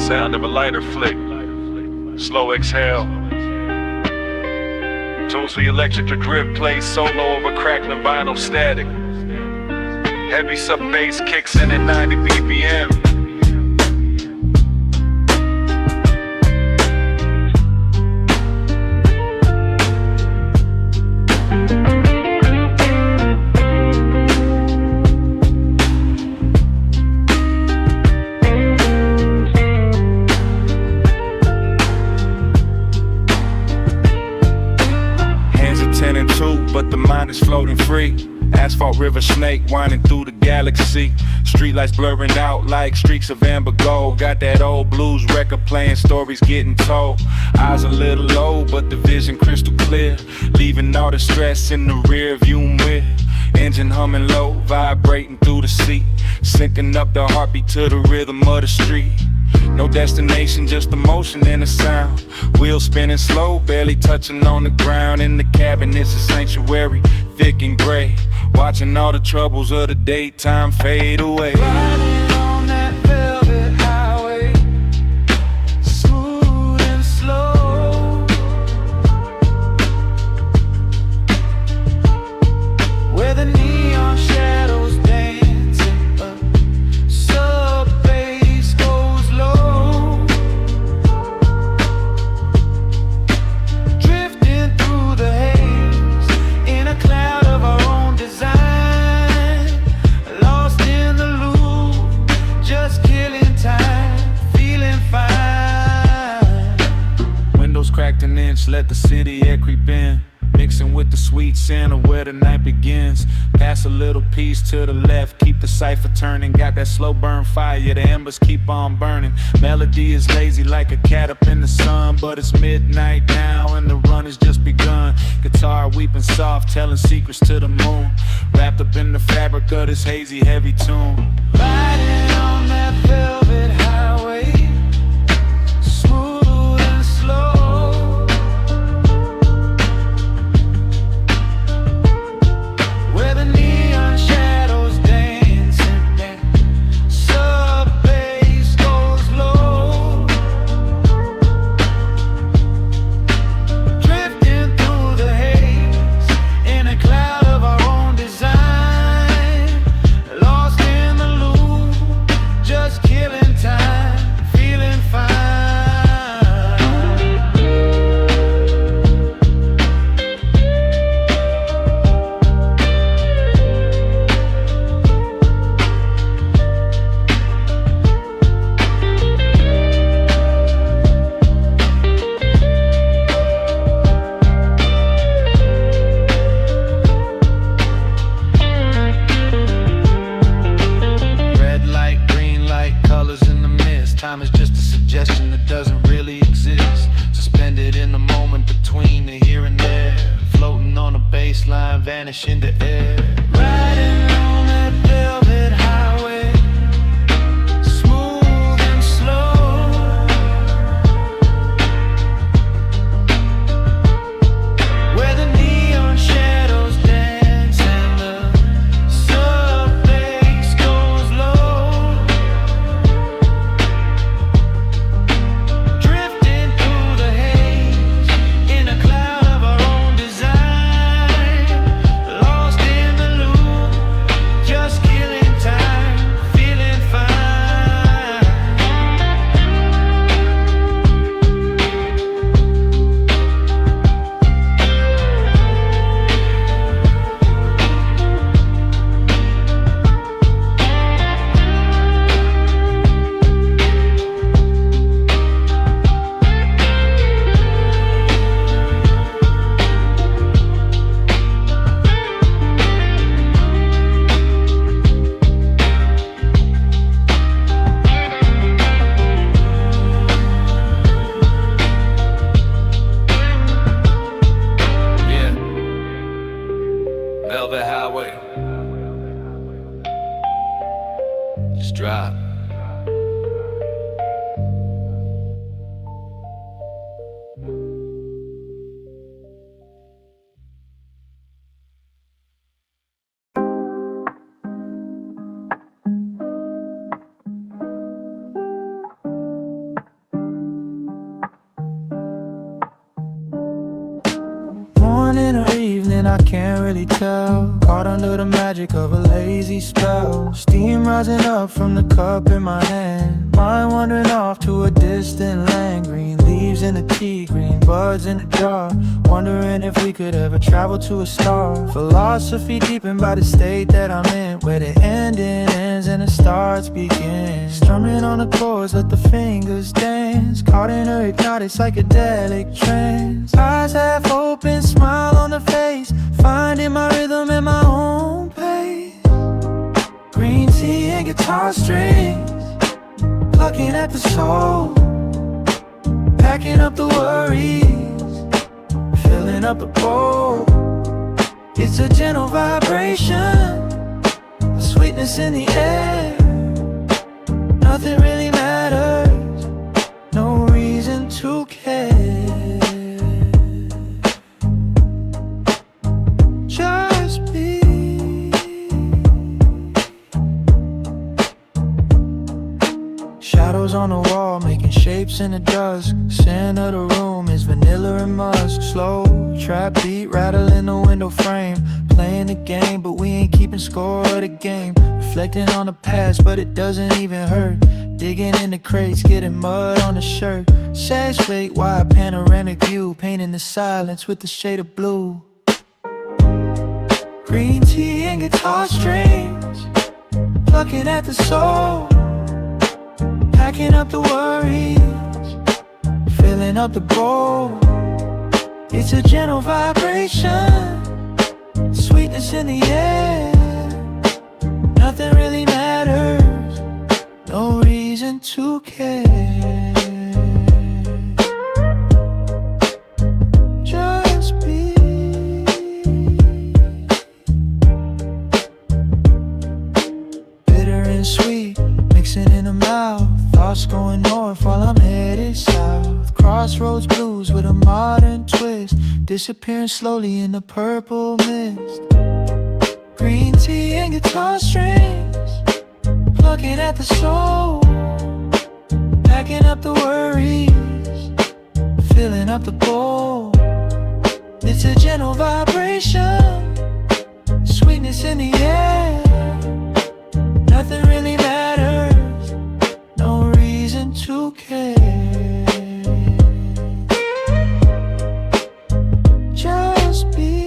Sound of a lighter flick. Slow exhale. Tunes for the electric to drip, plays solo over crackling vinyl static. Heavy sub bass kicks in at 90 BPM. But the mind is floating free. Asphalt river snake winding through the galaxy. Streetlights blurring out like streaks of amber gold. Got that old blues record playing, stories getting told. Eyes a little low, but the vision crystal clear. Leaving all the stress in the rear view mirror. Engine humming low, vibrating through the seat. Syncing up the heartbeat to the rhythm of the street. No destination, just emotion and a sound. Wheels spinning slow, barely touching on the ground. In the cabin, it's a sanctuary, thick and gray. Watching all the troubles of the daytime fade away. Riding on that velvet highway, smooth and slow, where the neon shadows dancing up, sub bass goes low, drifting through the haze in a cloud of our own design. Lost in the loop, just killing time, feeling fine. Windows cracked an inch, let the city air creep in. Mixing with the sweet scent of where the night begins. Pass a little piece to the left, keep the cipher turning. Got that slow burn fire, the embers keep on burning. Melody is lazy like a cat up in the sun, but it's midnight now and the run has just begun. Guitar weeping soft, telling secrets to the moon. Wrapped up in the fabric of this hazy, heavy tune. Riding on that velvet highway, smooth and slow, where the neon shadows dancing and sub bass goes low, drifting through the haze in a cloud of our own design. Lost in the loop, just killing time, feeling fine. Red light, green light, colors in the mist. Time is just a suggestion that doesn't really exist. Suspended in the moment between the here and there. Floating on a baseline, vanish into air. Riding on that velvet highway, smooth and slow, where the neon shadows dance and the sub bass goes low, drifting through the haze in a cloud of our own design. Lost in and I can't really tell. Caught under the magic of a lazy spell. Steam rising up from the cup in my hand. Mind wandering off to a distant land. Green leaves in the tea, green buds in the jar. Wondering if we could ever travel to a star. Philosophy deepened by the state that I'm in, where the ending ends and the starts begin. Strumming on the chords, let the fingers dance. Caught in a hypnotic psychedelic trance. Eyes half open, smile on the face. Finding my rhythm at my own pace. Green tea and guitar strings, plucking at the soul. Packing up the worries, filling up the bowl. It's a gentle vibration, a sweetness in the air. Nothing really matters, no reason to care. Just be. Shadows on the wall, making shapes in the dusk. Scent of the room is vanilla and musk. Slow trap beat rattling the window frame. Playing the game, but we ain't keeping score of the game. Reflecting on the past, but it doesn't even hurt. Digging in the crates, getting mud on the shirt. Shades fake, wide panoramic view, painting the silence with the shade of blue. Green tea and guitar strings, plucking at the soul. Packing up the worries, filling up the bowl. It's a gentle vibration, sweetness in the air. Nothing really matters, no reason to care. Just be. Bitter and sweet, mixing in the mouth. Thoughts going north while I'm headed south. Crossroads blues with a modern twist, disappearing slowly in the purple mist. Green tea and guitar strings, plucking at the soul. Packing up the worries, filling up the bowl. It's a gentle vibration, sweetness in the air. Nothing really matters, no reason to care. Just be.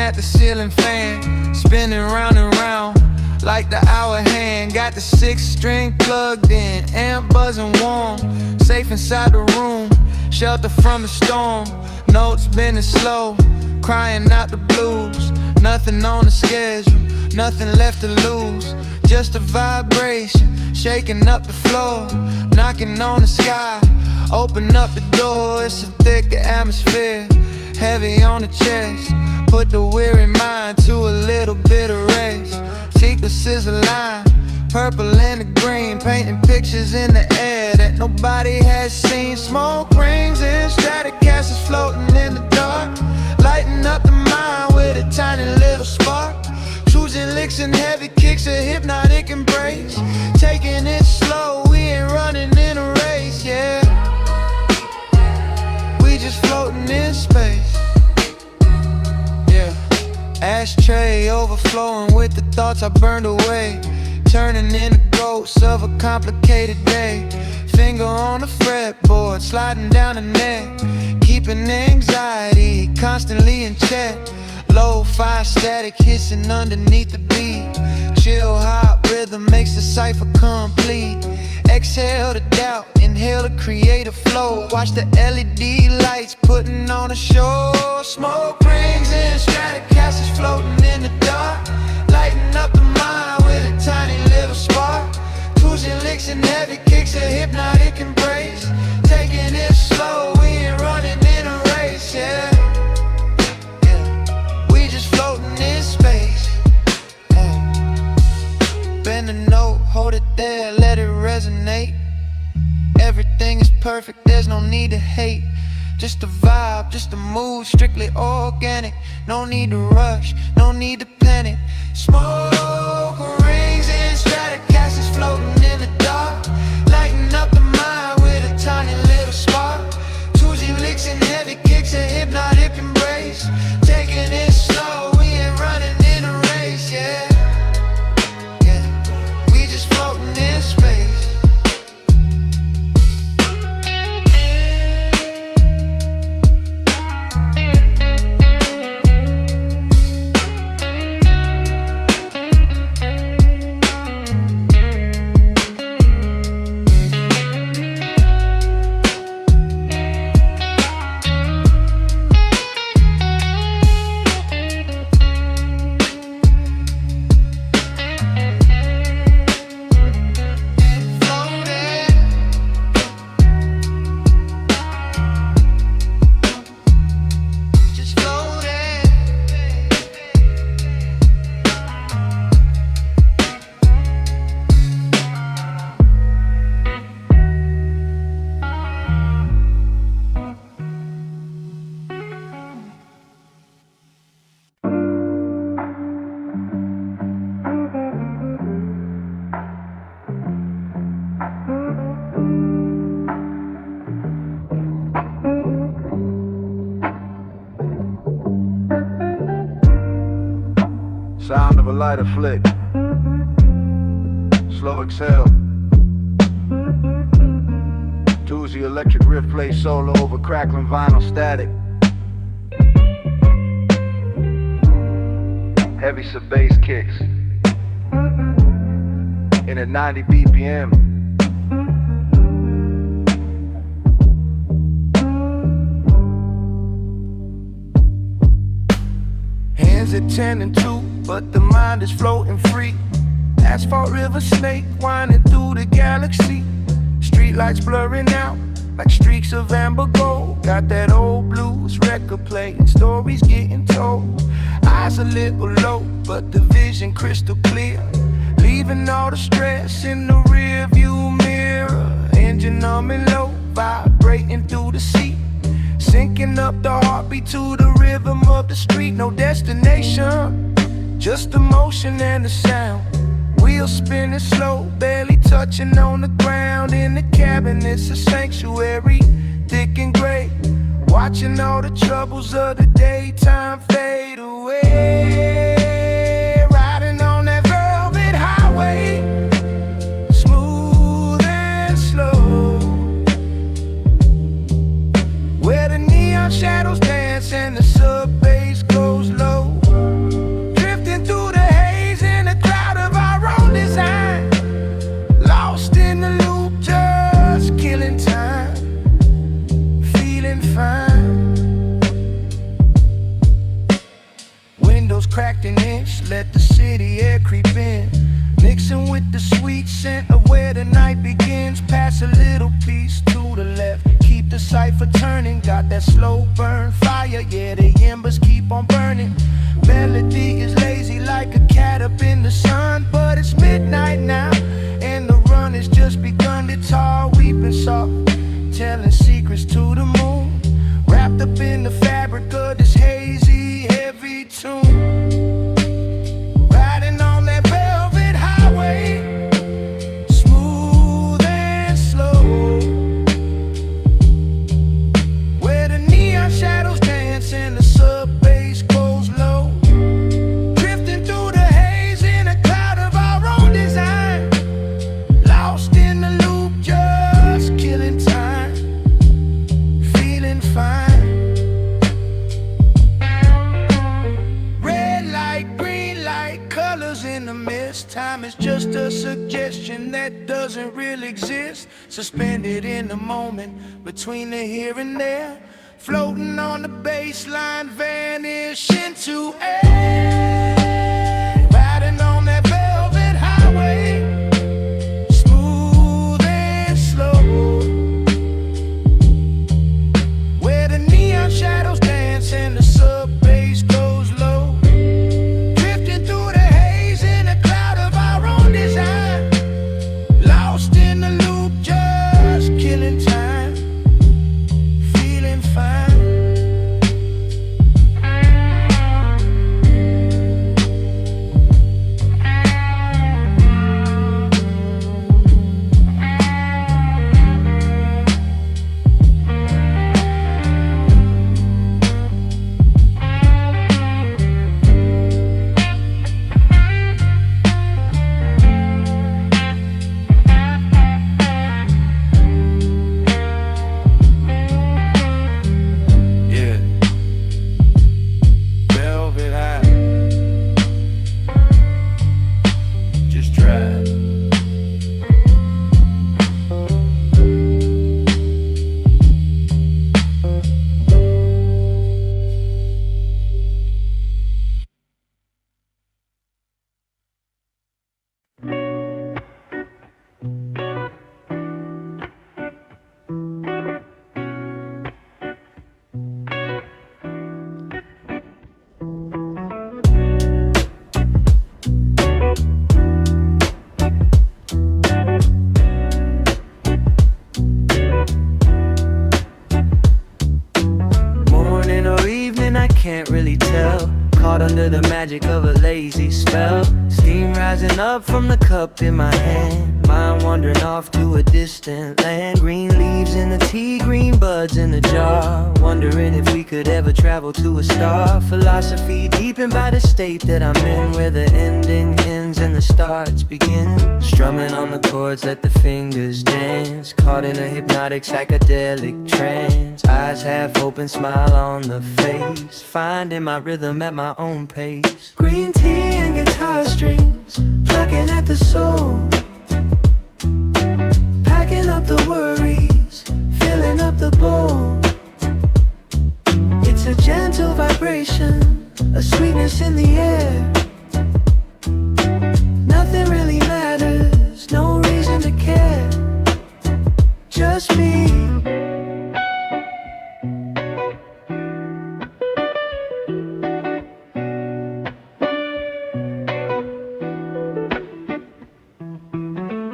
at the ceiling fan, spinning round and round like the hour hand. Got the 6-string plugged in, amp buzzing warm, safe inside the room, shelter from the storm. Notes bending slow, crying out the blues. Nothing on the schedule, nothing left to lose. Just a vibration, shaking up the floor, knocking on the sky. Open up the door, it's a thicker atmosphere, heavy on the chest. Put the weary mind to a little bit of rest. Sequences align, purple and the green, painting pictures in the air that nobody has seen. Smoke rings and Stratocasters floating in the dark, lighting up the mind with a tiny little spark. Choosing licks and heavy kicks, a hypnotic embrace. Taking it slow, we ain't running in a race, yeah. We just floating in space, yeah. Ashtray overflowing with the thoughts I burned away, turning into ghosts of a complicated day. Finger on the fretboard, sliding down the neck, keeping anxiety constantly in check. Lo-fi static hissing underneath the beat. Chill hop rhythm makes the cipher complete. Exhale to doubt, inhale to create a flow. Watch the LED lights putting on a show. Smoke rings and Stratocasters floating in the dark, lighting up the mind with a tiny little spark. Choosing licks and heavy kicks, a hypnotic embrace. Taking it slow, we ain't running in a race, yeah. We just floating in space, bend a note, hold it there, let it resonate. Everything is perfect, there's no need to hate. Just a vibe, just a mood, strictly organic. No need to rush, no need to panic. Smoke rings and Stratocasters floating in the dark, lighting up the mind with a tiny little spark. Choosing licks and heavy kicks, a hypnotic embrace. Taking it slow, we ain't running in a race, yeah. We just floating in space. Sound of a lighter flick, slow exhale. Tuesday electric riff plays solo over crackling vinyl static. Heavy sub bass kicks in at 90 BPM. Hands at 10 and 2, but the mind is floating free. Asphalt river snake winding through the galaxy. Streetlights blurring out like streaks of amber gold. Got that old blues record playing, stories getting told. Eyes a little low, but the vision crystal clear. Leaving all the stress in the rear view mirror. Engine humming low, vibrating through the seat. Syncing up the heartbeat to the rhythm of the street. No destination, just the motion and the sound. Wheels spinning slow, barely touching on the ground. In the cabin, it's a sanctuary, thick and gray. Watching all the troubles of the daytime fade away. Riding on that velvet highway, smooth and slow, where the neon shadows dance and the sub bass goes low. Drifting through the haze in a cloud of our own design. Lost in the loop, just killing time, feeling fine. Windows cracked an inch, let the city air creep in. Mixing with the sweet scent of where the night begins. Pass a little piece to the left, keep the cipher turning. Got that slow burn fire, yeah, the embers keep on burning. Melody is lazy like a cat up in the sun, but it's midnight now, and the run has just begun. Guitar weeping soft, telling secrets to the moon, wrapped up in the fabric of this hazy, heavy tune. Riding on that velvet highway, smooth and slow, where the neon shadows dance and the sub bass goes low. Drifting through the haze in a cloud of our own design, lost in the loop, just killing time, feeling fine. Red light, green light, colors in the mist. Time is just a suggestion that doesn't really exist. Suspended in the moment between the here and there, floating on the baseline, vanish into air. Riding on that velvet highway, smooth and slow, where the neon shadows dance and the sub bass goes low. Drifting through the haze in a cloud of our own design, lost in the loop, just killing time, feeling fine. Yeah, velvet high, just try it. Morning or evening, I can't really tell. Caught under the magic of a lazy spell. Steam rising up from the cup in my hand, mind wandering off to a distant land. Green leaves in the tea, green buds in the jar, wondering if we could ever travel to a star. Philosophy deepened by the state that I'm in, where the ending ends and the starts begin. Strumming on the chords, let the fingers dance, caught in a hypnotic psychedelic trance. Eyes half open, smile on the face, finding my rhythm at my own pace. Green tea and guitar strings, plucking at the soul, packing up the worries, filling up the bowl. It's a gentle vibration, a sweetness in the air. Nothing really matters, no reason to care, just me.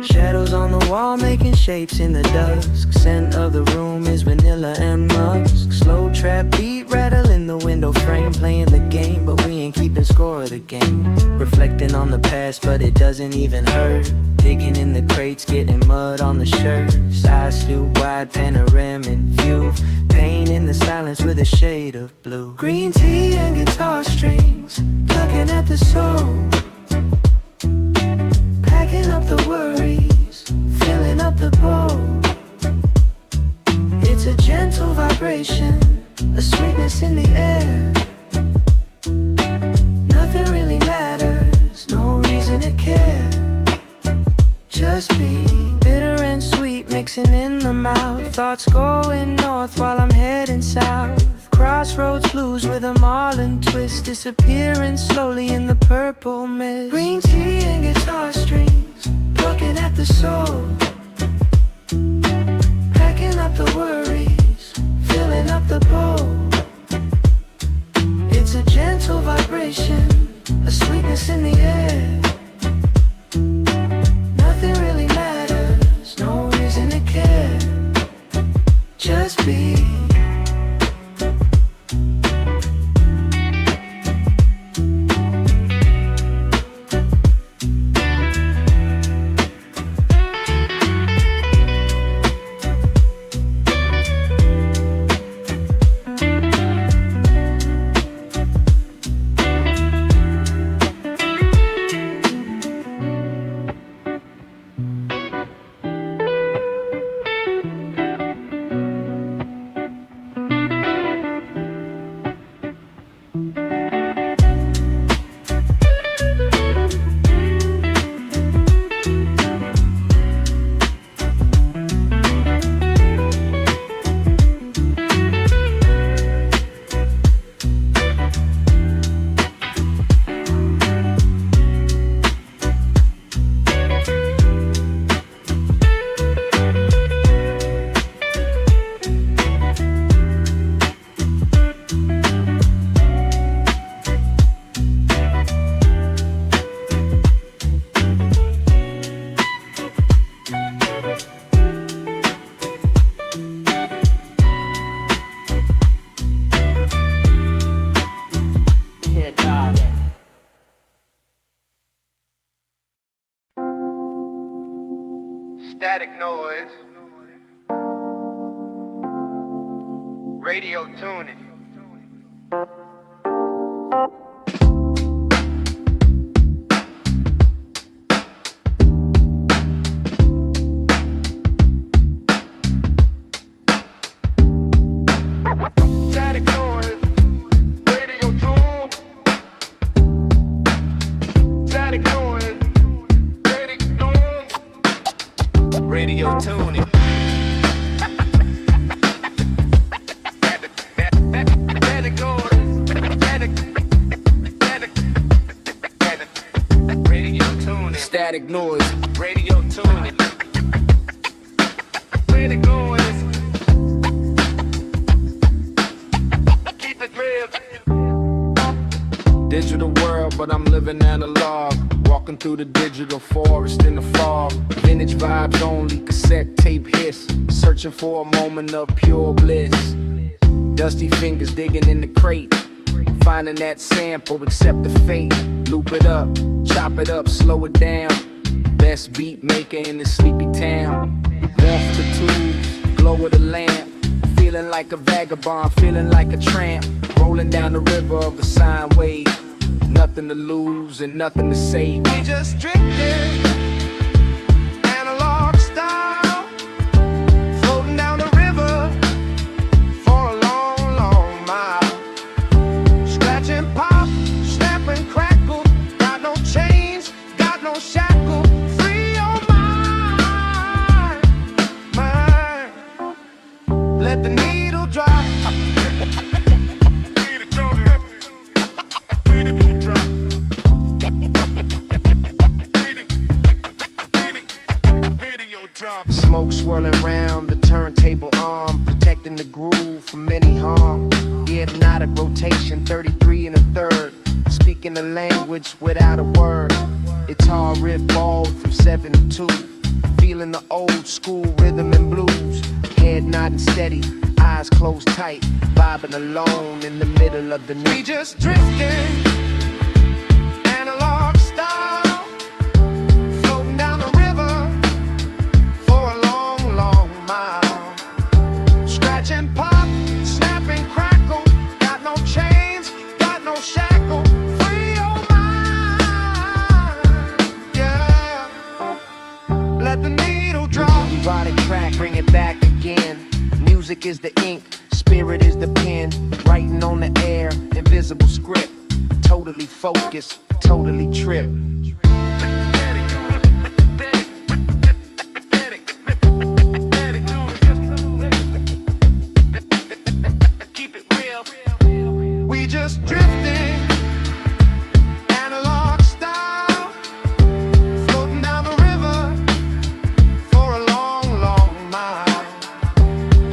Shadows on the wall making shapes in the dusk. Scent of the room is vanilla and musk. Slow trap beat rattle in the window frame, playing the game but we ain't keeping score of the game. Reflecting on the past but it doesn't even hurt. Digging in the crates, getting mud on the shirts. Eyes still wide, panoramic view, pain in the silence with a shade of blue. Green tea and guitar strings, plucking at the soul, packing up the worries, filling up the bowl. It's a gentle vibration, a sweetness in the air. Nothing really matters, no reason to care, just be. Bitter and sweet mixing in the mouth, thoughts going north while I'm heading south. Crossroads blues with a marlin twist, disappearing slowly in the purple mist. Green tea and guitar strings, plucking at the soul, packing up the worries, filling up the bowl. It's a gentle vibration, Static noise, radio tuning. Static noise, radio tune. Static noise, radio tuning. Static noise, radio tuning. Static noise. Keep it real. Digital world, but I'm living analog. Walking through the digital forest in the fog. Vintage vibes only, cassette tape hiss. Searching for a moment of pure bliss. Dusty fingers digging in the crate. Finding that sample, accept the fate. Loop it up, chop it up, slow it down. Best beat maker in the sleepy town. Warmth of the tubes, glow of the lamp. Feeling like a vagabond, feeling like a tramp. Rolling down the river of a sine wave. Nothing to lose and nothing to save. We just drifted, analog style. Floating down the river for a long, long mile. Scratching pop, snap and crackle. Got no chains, got no shackle. Free your mind, mind. Let the needle drop. Smoke swirling round the turntable arm, protecting the groove from any harm. The hypnotic rotation, 33 and a third. Speaking the language without a word. Guitar riff balled from 7 to 2. Feeling the old school rhythm and blues. Head nodding steady, eyes closed tight. Vibing alone in the middle of the night. We just drifting, analog style. Pop, snap and crackle. Got no chains, got no shackle. Free your mind, yeah. Let the needle drop. Erotic track, bring it back again. Music is the ink, spirit is the pen. Writing on the air, invisible script. Totally focused, totally tripped. Just drifting, analog style. Floating down the river for a long, long mile.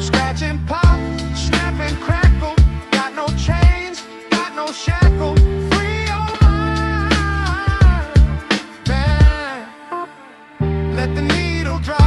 Scratching pop, snap and crackle. Got no chains, got no shackle. Free your mind, man. Let the needle drop.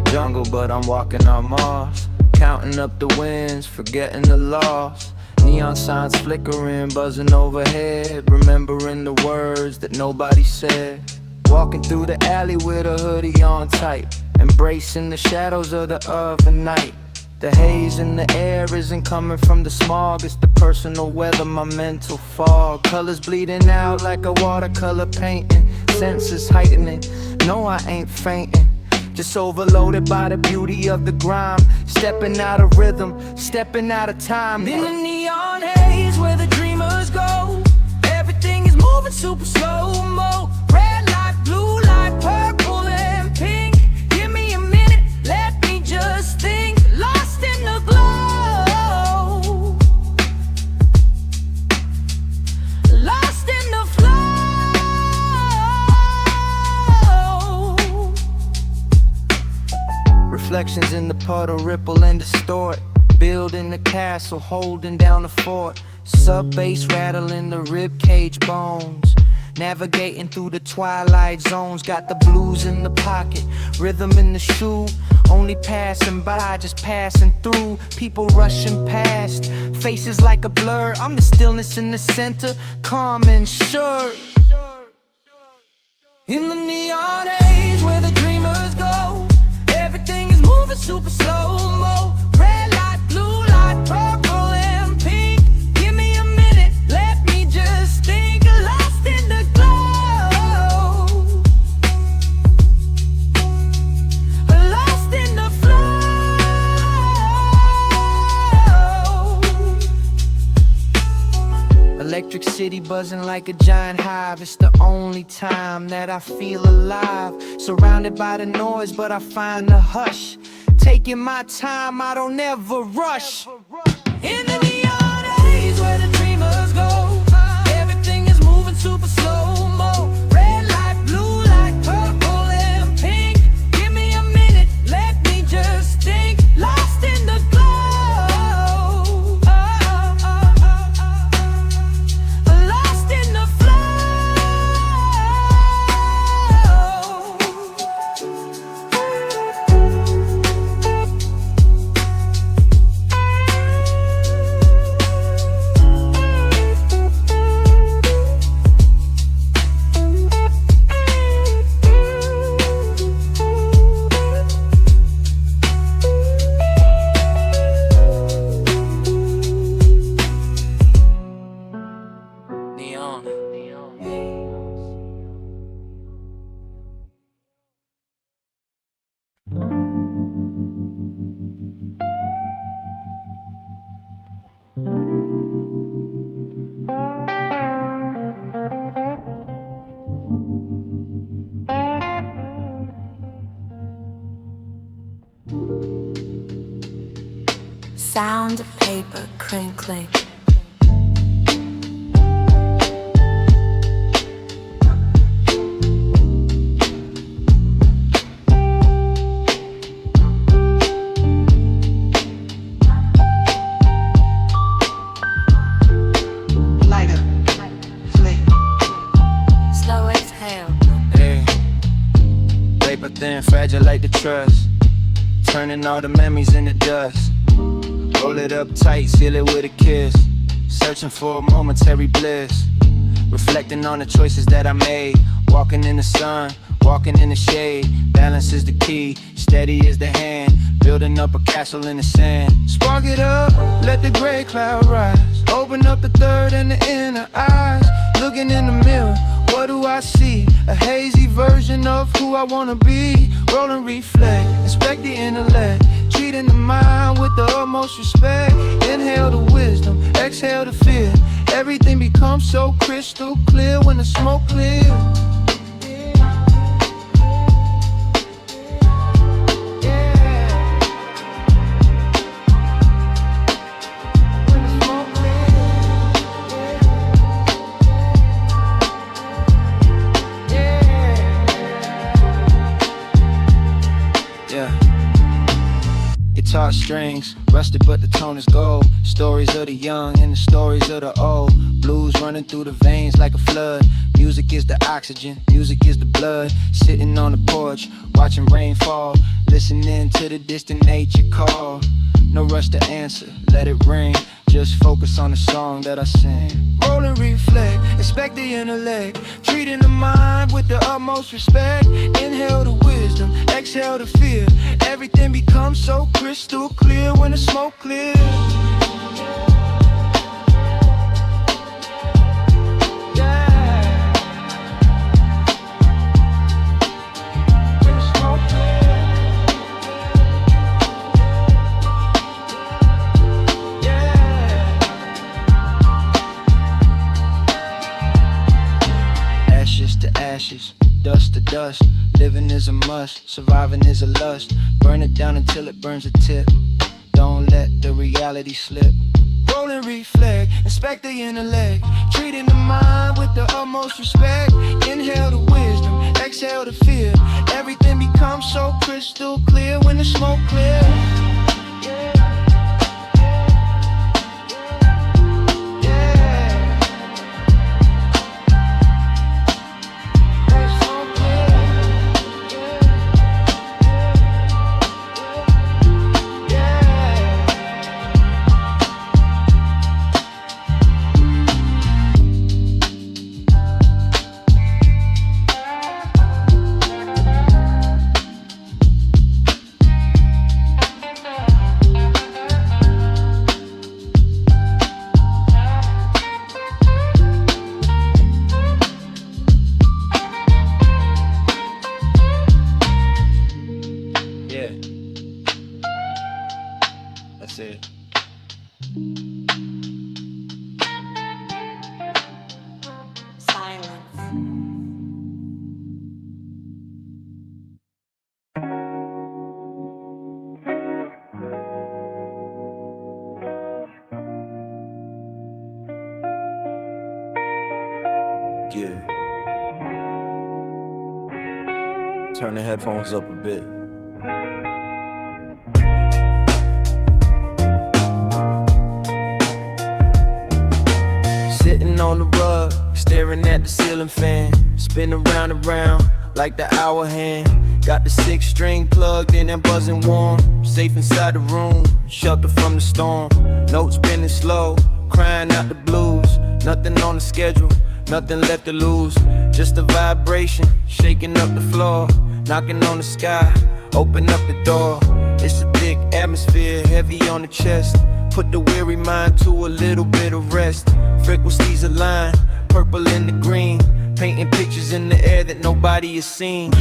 Jungle, but I'm walking on Mars. Counting up the wins, forgetting the loss. Neon signs flickering, buzzing overhead. Remembering the words that nobody said. Walking through the alley with a hoodie on tight. Embracing the shadows of the oven night. The haze in the air isn't coming from the smog. It's the personal weather, my mental fog. Colors bleeding out like a watercolor painting. Senses heightening, no I ain't fainting. Just overloaded by the beauty of the grime. Stepping out of rhythm, stepping out of time. In the neon haze where the dreamers go, everything is moving super slow-mo. Red light, blue light, purple and pink. Give me a minute, let me just think. Lost in the glow, lost in the flow. Reflections in the puddle, ripple and distort. Building the castle, holding down the fort. Sub-bass rattling the rib cage bones. Navigating through the twilight zones. Got the blues in the pocket, rhythm in the shoe. Only passing by, just passing through. People rushing past, faces like a blur. I'm the stillness in the center, calm and sure. In the neon haze where the dreamers go, everything is moving super slow-mo. Red light, blue light, purple and pink. Give me a minute, let me just think. Lost in the glow, lost in the flow. Electric city buzzing like a giant hive. It's the only time that I feel alive. Surrounded by the noise, but I find the hush. Taking my time, I don't ever rush. In the neon haze where the dreamers go, everything is moving super slow-mo. Red light, blue light, purple and pink. Give me a minute, let me just think. Lost in the glow, lost in the flow. Neon. Sound of paper crinkling. Lighter, flick. Slow exhale. Hey, paper thin, fragile like the trust. Turning all the memories into dust. Roll it up tight, seal it with a kiss. Searching for a momentary bliss. Reflecting on the choices that I made. Walking in the sun, walking in the shade. Balance is the key, steady is the hand. Building up a castle in the sand. Spark it up, let the gray cloud rise. Open up the third and the inner eyes. Looking in the mirror, what do I see? A hazy version of who I wanna be. Roll and reflect, inspect the intellect. Treating the mind with the utmost respect. Inhale the wisdom, exhale the fear. Everything becomes so crystal clear when the smoke clears. Guitar strings, rusted but the tone is gold. Stories of the young and the stories of the old. Blues running through the veins like a flood. Music is the oxygen, music is the blood. Sitting on the porch, watching rain fall. Listening to the distant nature call. No rush to answer, let it ring. Just focus on the song that I sing. Roll and reflect, expect the intellect. Treating the mind with the utmost respect. Inhale the wisdom, exhale the fear. Everything becomes so crystal clear when the smoke clears. Yeah. When the smoke clears. dust. Living is a must, surviving is a lust. Burn it down until it burns a tip. Don't let the reality slip. Roll and reflect, inspect the intellect. Treating the mind with the utmost respect. Inhale the wisdom, exhale the fear. Everything becomes so crystal clear when the smoke clears. That's it. Silence. Yeah. Turn the headphones up a bit. Sitting on the rug, staring at the ceiling fan. Spinning round and round like the hour hand. Got the 6-string plugged in and buzzing warm. Safe inside the room, shelter from the storm. Notes spinning slow, crying out the blues. Nothing on the schedule, nothing left to lose. Just a vibration, shaking up the floor. Knocking on the sky, open up the door. It's a thick atmosphere, heavy on the chest. Put the weary mind to a little bit of rest. Frequencies align, purple and the green. Painting pictures in the air that nobody has seen.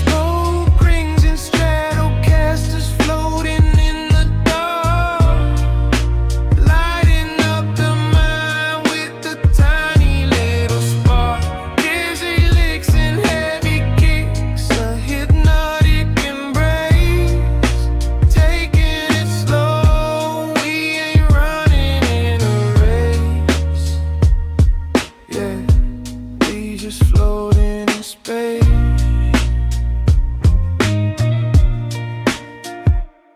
Smoke rings and Stratocasters floating in the dark. Lighting up the mind with a tiny little spark. Dizzy licks and heavy kicks, a hypnotic embrace. Taking it slow, we ain't running in a race. Yeah, we just floating in space.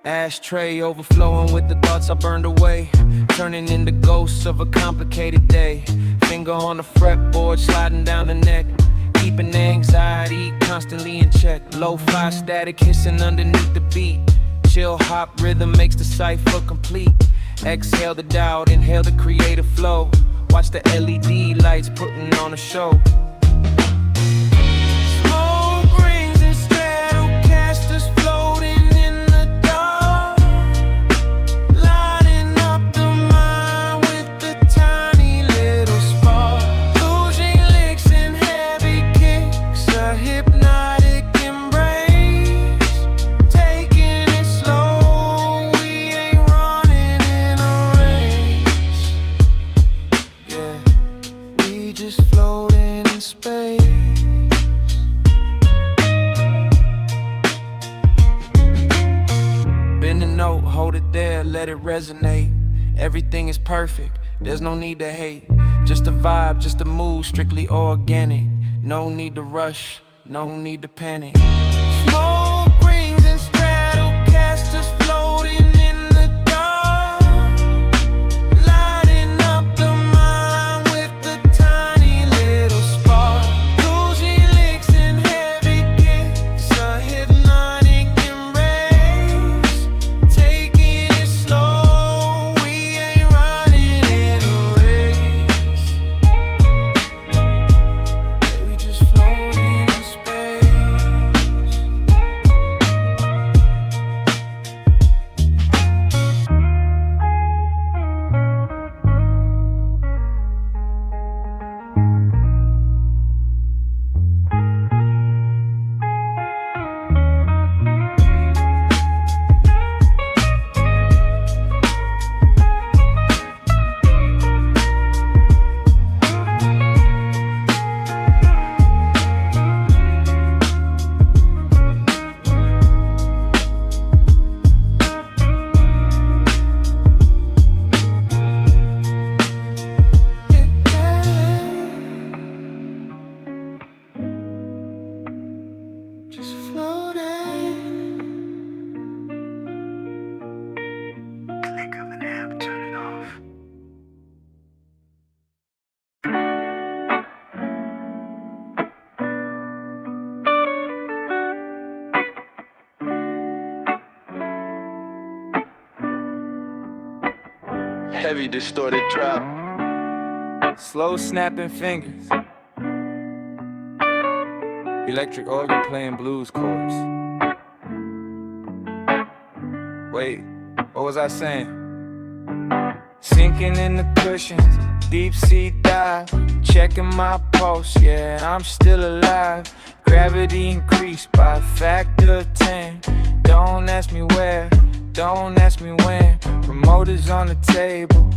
Ashtray overflowing with the thoughts I burned away, turning into ghosts of a complicated day. Finger on the fretboard, sliding down the neck, keeping the anxiety constantly in check. Lo-fi static hissing underneath the beat. Chill hop rhythm makes the cipher complete. Exhale the doubt, inhale the creative flow. Watch the LED lights putting on a show. Smoke rings and Stratocasters floating in the dark. Lighting up the mind with a tiny little spark. Losing licks and heavy kicks, a hypnotic embrace. Taking it slow, we ain't running in a race. Yeah, we just floating in space. Bend the note, hold it there, let it resonate. Everything is perfect, there's no need to hate. Just a vibe, just a mood, strictly organic. No need to rush, no need to panic. Smoke rings and Stratocasters floating in the dark. Lighting up the mind with a tiny little spark. Losing licks and heavy kicks, a hypnotic embrace. Taking it slow, we ain't running in a race. We just floating in space. Heavy distorted drop. Slow snapping fingers. Electric organ playing blues chords. Wait, what was I saying? Sinking in the cushions, deep sea dive. Checking my pulse, yeah, I'm still alive. Gravity increased by a factor of 10. Don't ask me where, don't ask me when. Promoters on the table,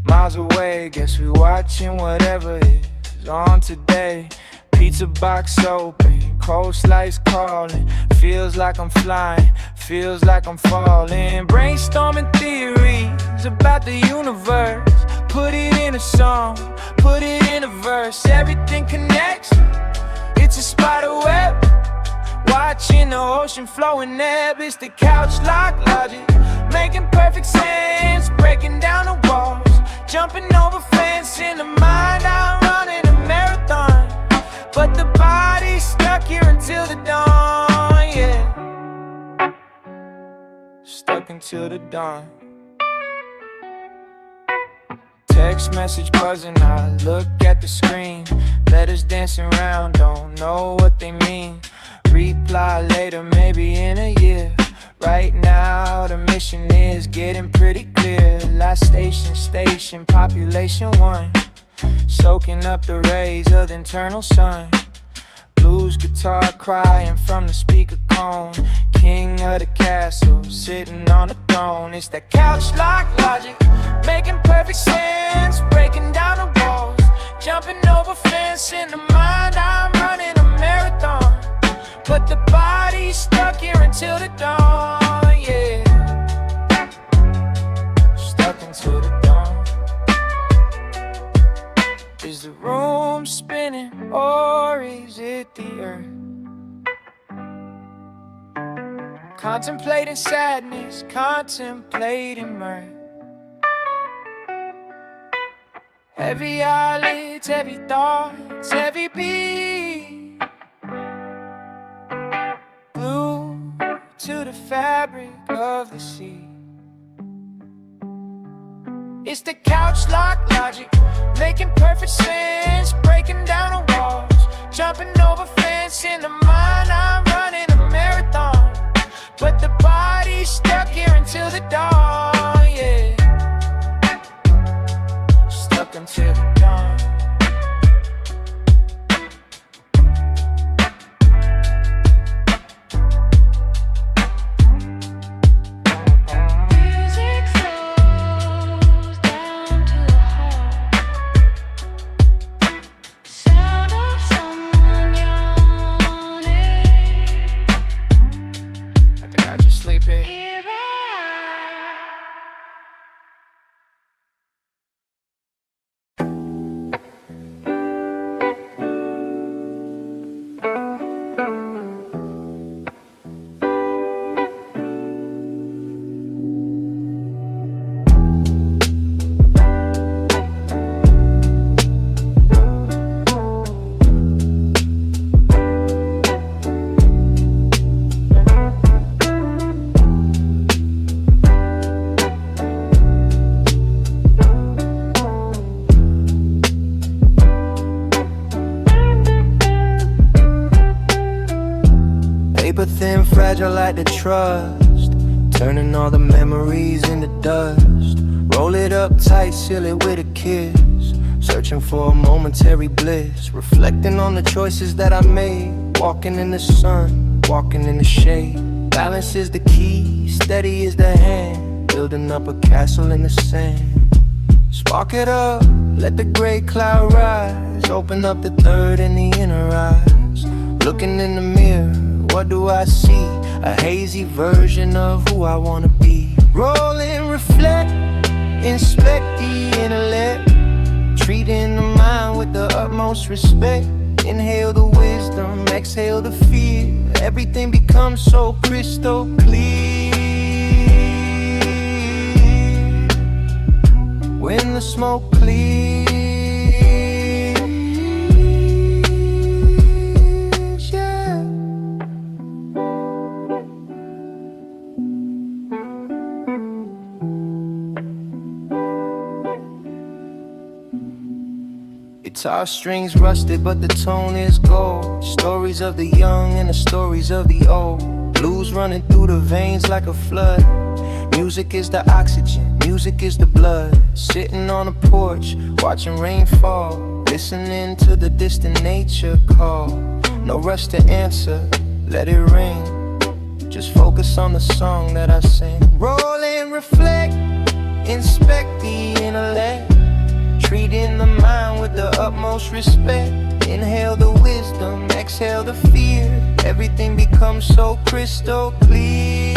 miles away. Guess we watching whatever is on today. Pizza box open, cold slice calling. Feels like I'm flying, feels like I'm falling. Brainstorming theories about the universe. Put it in a song, put it in a verse. Everything connects, it's a spider web. Watching the ocean flow and ebb. It's the couch lock logic, making perfect sense. Breaking down the walls, jumping over fence. In the mind I'm running a marathon, but the body's stuck here until the dawn, yeah. Stuck until the dawn. Text message buzzing, I look at the screen. Letters dancing around, don't know what they mean. Reply later, maybe in a year. Right now the mission is getting pretty clear. Last station, population 1. Soaking up the rays of the internal sun. Blues guitar crying from the speaker cone. King of the castle, sitting on the throne. It's that couch lock logic, making perfect sense. Breaking down the walls, jumping over fence. In the mind I'm running a marathon, but the body's stuck here until the dawn, yeah. Stuck until the dawn. Is the room spinning or is it the earth? Contemplating sadness, contemplating mirth. Heavy eyelids, heavy thoughts, heavy beat. Glued to the fabric of the sea. It's the couch lock logic, making perfect sense. Breaking down the walls, jumping over fence. In the mind I'm running a marathon, but the body's stuck here until the dawn, yeah. Stuck until the dawn. Music slows down to a halt. Sound of someone yawning. I think I just sleep here. Here I Paper thin, fragile like the trust. Turning all the memories into dust. Roll it up tight, seal it with a kiss. Searching for a momentary bliss. Reflecting on the choices that I made. Walking in the sun, walking in the shade. Balance is the key, steady is the hand. Building up a castle in the sand. Spark it up, let the gray cloud rise. Open up the third and the inner eyes. Looking in the mirror, what do I see? A hazy version of who I wanna be. Roll and reflect, inspect the intellect. Treating the mind with the utmost respect. Inhale the wisdom, exhale the fear. Everything becomes so crystal clear. When the smoke clears, yeah. Guitar strings rusted, but the tone is gold. Stories of the young and the stories of the old. Blues running through the veins like a flood. Music is the oxygen, music is the blood. Sitting on a porch, watching rain fall, listening to the distant nature call. No rush to answer, let it ring. Just focus on the song that I sing. Roll and reflect, inspect the intellect. Treating the mind with the utmost respect. Inhale the wisdom, exhale the fear. Everything becomes so crystal clear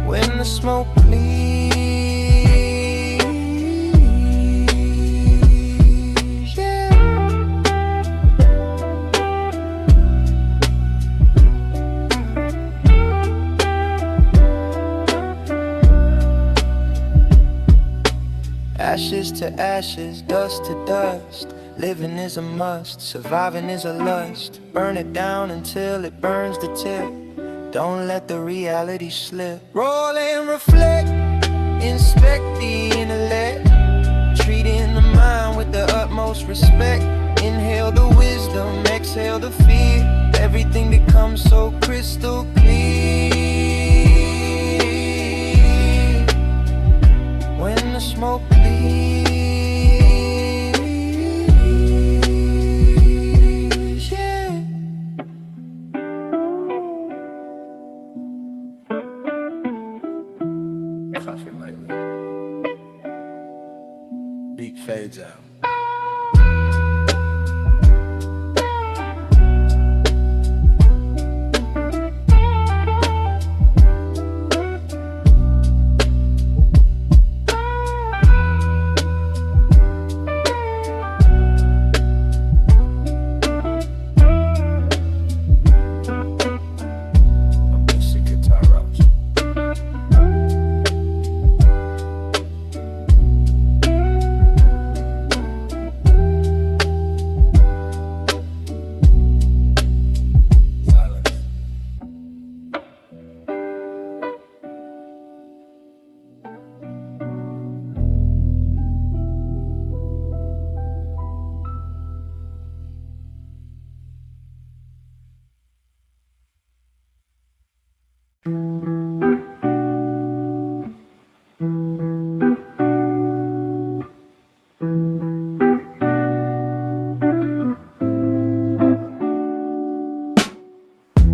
when the smoke clears. Yeah. Ashes to ashes, dust to dust. Living is a must, surviving is a lust. Burn it down until it burns the tip. Don't let the reality slip. Roll and reflect, inspect the intellect. Treating the mind with the utmost respect. Inhale the wisdom, exhale the fear. Everything becomes so crystal clear when the smoke clears. Beat fades out.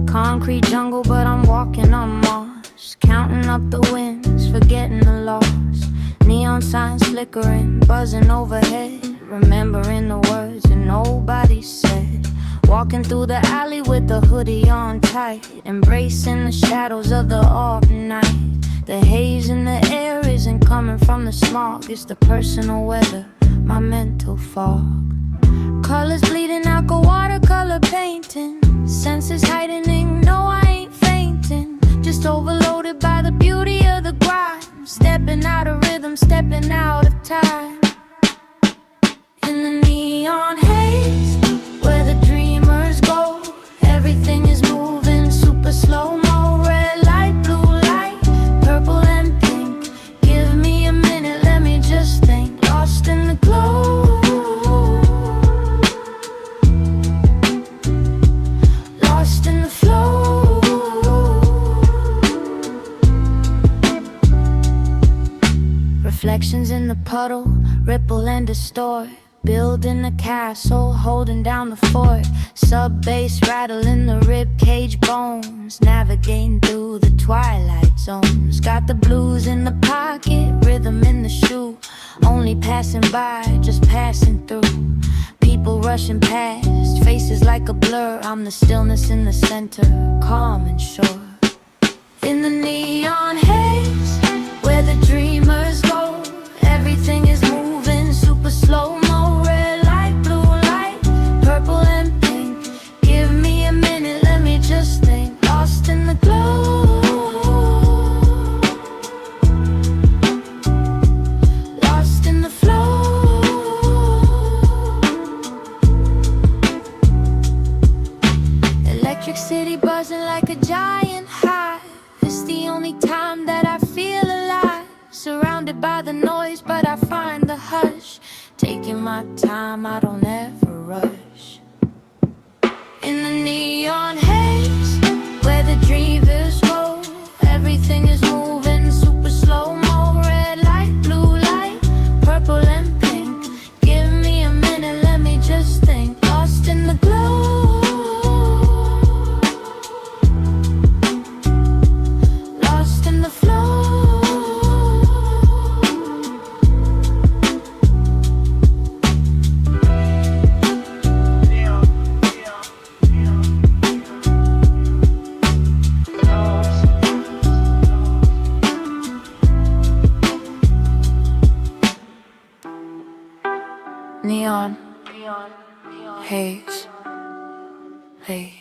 Concrete jungle, but I'm walking on Mars. Counting up the wins, forgetting the loss. Neon signs flickering, buzzing overhead. Remembering the words that nobody said. Walking through the alley with the hoodie on tight. Embracing the shadows of the off night. The haze in the air isn't coming from the smog. It's the personal weather, my mental fog. Colors bleeding out, go watercolor painting. Senses heightening, no I ain't fainting. Just overloaded by the beauty of the grind. Stepping out of rhythm, stepping out of time. In the neon haze, where the dreamers go. Everything is moving super slow-mo. Red light, blue light, purple and pink. Give me a minute, let me just think. Lost in the glow. Reflections in the puddle, ripple and distort. Building a castle, holding down the fort. Sub-bass rattling the rib cage bones. Navigating through the twilight zones. Got the blues in the pocket, rhythm in the shoe. Only passing by, just passing through. People rushing past, faces like a blur. I'm the stillness in the center, calm and sure. In the neon haze, where the dreamers go. Everything is moving super slow-mo. Red light, blue light, purple and pink. Give me a minute, let me just think. Lost in the glow. Lost in the flow. Electric city buzzing like a giant hive. It's the only time that I feel alive. Surrounded by the noise, but I find the hush. Taking my time, I don't ever rush. In the neon haze, where the dreamers go, everything is moving super slow-mo. Red light, blue light, purple and pink. Give me a minute, let me just think. Lost in the glow, lost in the flow. Neon Haze. Hey.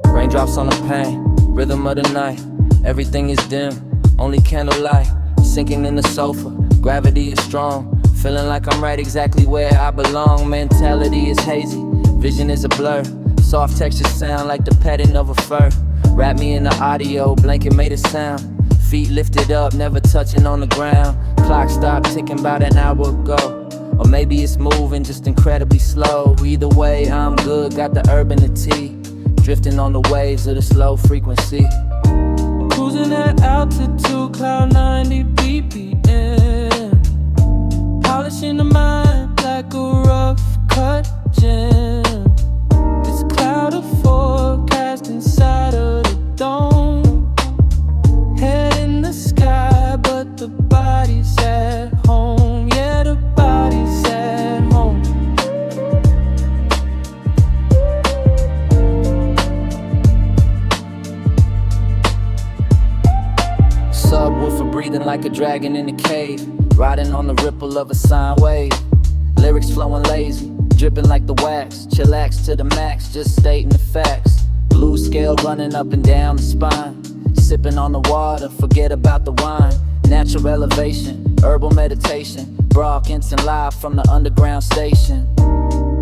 Raindrops on the pane, rhythm of the night. Everything is dim, only candlelight. Sinking in the sofa, gravity is strong. Feeling like I'm right exactly where I belong. Mentality is hazy, vision is a blur. Soft textures sound like the petting of a fur. Wrap me in the audio, blanket made a sound. Feet lifted up, never touching on the ground. Clock stopped ticking about an hour ago. Or maybe it's moving just incredibly slow. Either way, I'm good, got the urban to tea. Drifting on the waves of the slow frequency. Cruising at altitude, cloud 90 BPM. Polishing the mind like a rough cut gem. It's a cloud of forecast inside of the dome. Head in the sky, but the body's at home. Yeah, the body's at home. Subwoofer breathing like a dragon in a cave. Riding on the ripple of a sine wave. Lyrics flowing lazy, dripping like the wax. Chillax to the max, just stating the facts. Blue scale running up and down the spine. Sipping on the water, forget about the wine. Natural elevation, herbal meditation. Broadcasting live from the underground station.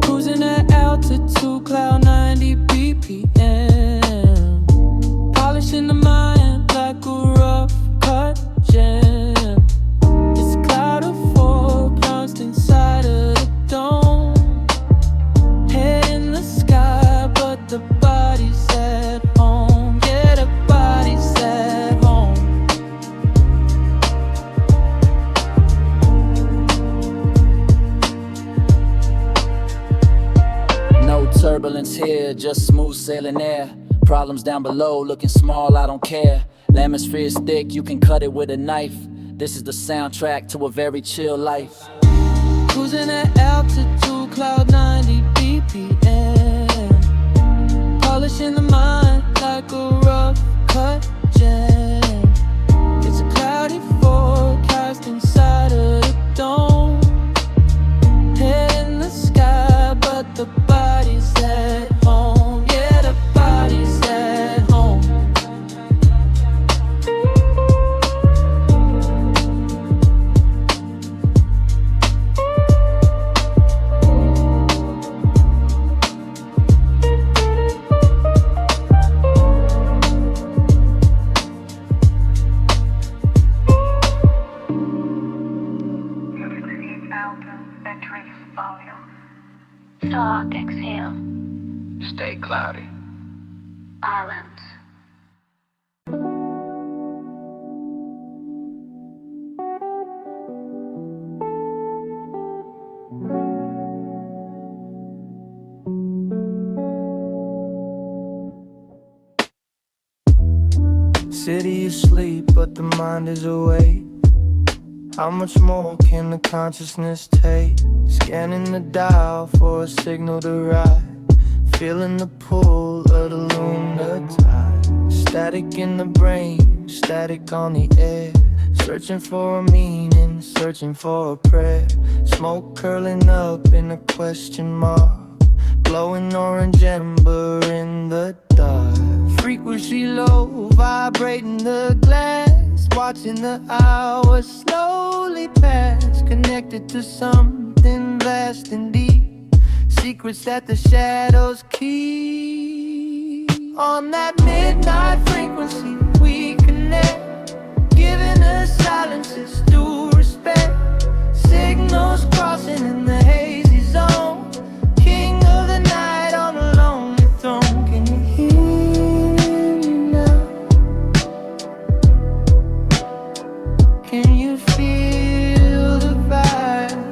Cruising at altitude, cloud 90 BPM. Polishing the mind like a rough cut gem. It's a cloud of forecast inside of the dome. Head in the sky, but the body's at home. Yeah, the body's at home. No turbulence here, just smooth sailing air. Problems down below, looking small, I don't care. Atmosphere is thick, you can cut it with a knife. This is the soundtrack to a very chill life. Cruising at altitude, cloud 90 BPM. Polishing the mind like a rough cut gem. It's a cloudy forecast inside of the dome. Head in the sky, but the body's at home. Yeah, the body's at home. Soft exhale. Stay cloudy. Balance. City asleep, but the mind is awake. How much more can the consciousness take? Scanning the dial for a signal to ride. Feeling the pull of the lunar tide. Static in the brain, static on the air. Searching for a meaning, searching for a prayer. Smoke curling up in a question mark. Glowing orange ember in the dark. frequency low, vibrating the glass, watching the hours slowly pass, connected to something vast and deep, secrets that the shadows keep. On that midnight frequency we connect, giving us silences due respect, signals crossing in the hazy zone, king of the night on a lonely throne. Can you hear me now? Can you feel the vibe?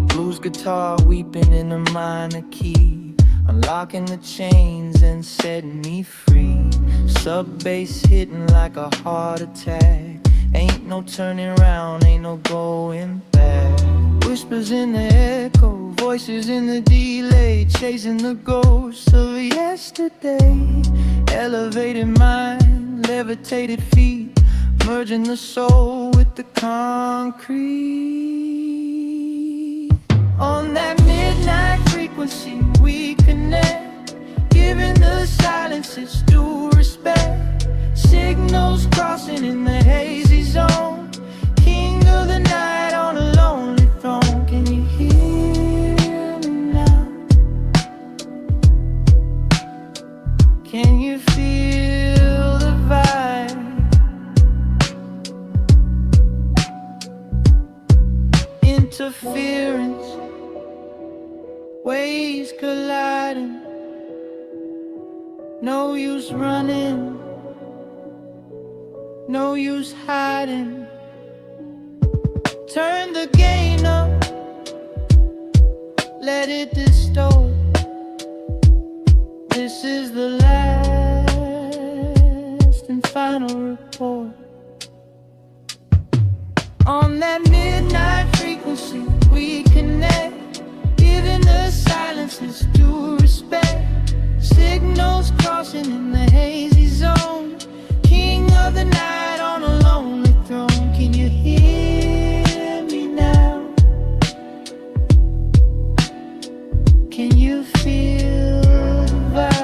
Blues guitar weeping in a minor key, unlocking the chains and setting me free. Sub bass hitting like a heart attack, ain't no turning around, ain't no going back. Whispers in the echo, voices in the delay, chasing the ghosts of yesterday. Elevated mind, levitated feet, merging the soul with the concrete. On that midnight frequency we connect, giving the silences due respect, signals crossing in the hazy zone, king of the night on a lonely throne. Can you hear me now? Can you feel the vibe? Interference, waves colliding, no use running, no use hiding. Turn the gain up, let it distort. This is the last and final report. On that midnight frequency we connect, giving the silences due respect, signals crossing in the hazy zone, king of the night on a lonely throne. Can you hear me now? Can you feel the vibe?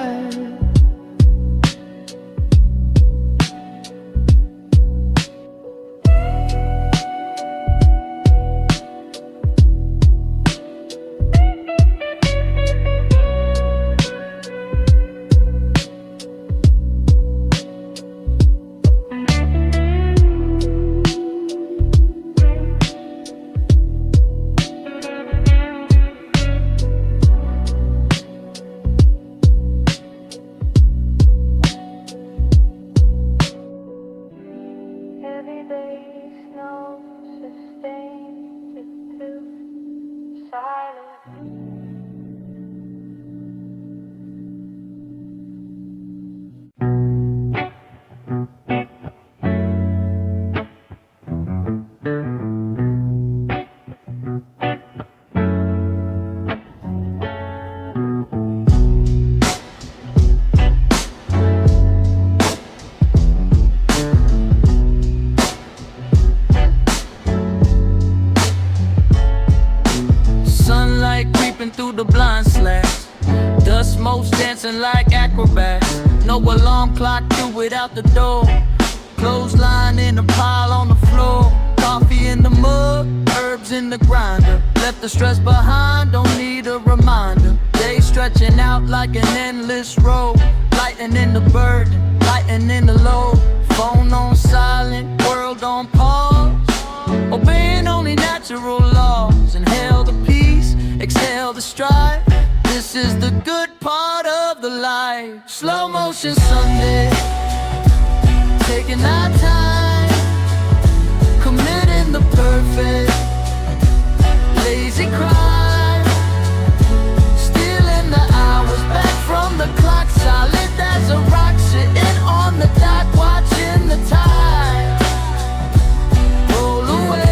Through the blind slats, dust motes dancing like acrobats. No alarm clock through it out the door. Clothesline in a pile on the floor. Coffee in the mug, herbs in the grinder. Left the stress behind, don't need a reminder. Day stretching out like an endless road. Lightening the burden, lightening the load. Phone on silent, world on pause. Obeying only natural laws. Inhale the peace, exhale the strife. This is the good part of the life. Slow motion Sunday, taking our time, committing the perfect. Lazy crime, stealing the hours back from the clock. Solid as a rock, sitting on the dock, watching the tide roll away.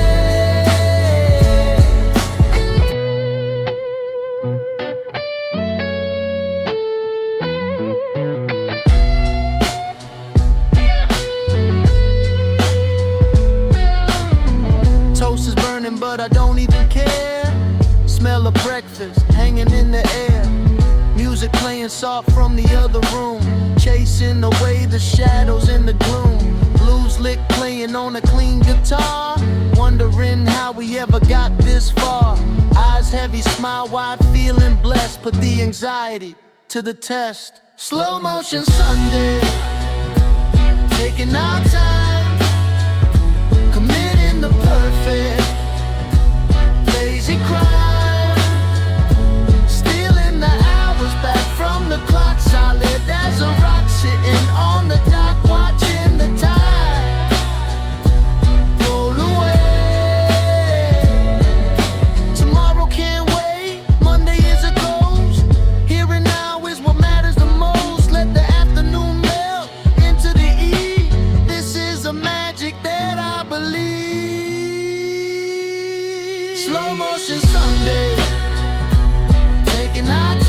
breakfast hanging in the air. Music playing soft from the other room, chasing away the shadows in the gloom. Blues lick playing on a clean guitar, wondering how we ever got this far. Eyes heavy, smile wide, feeling blessed. Put the anxiety to the test. Slow motion Sunday, taking our time, committing the perfect lazy crime, stealing the hours back from the clock, solid as a rock, sitting on the dock, watching the tide roll away. Tomorrow can't wait, Monday is a ghost. Here and now is what matters the most. Let the afternoon melt into the eve. This is a magic that I believe. Slow motion Sunday, taking our time.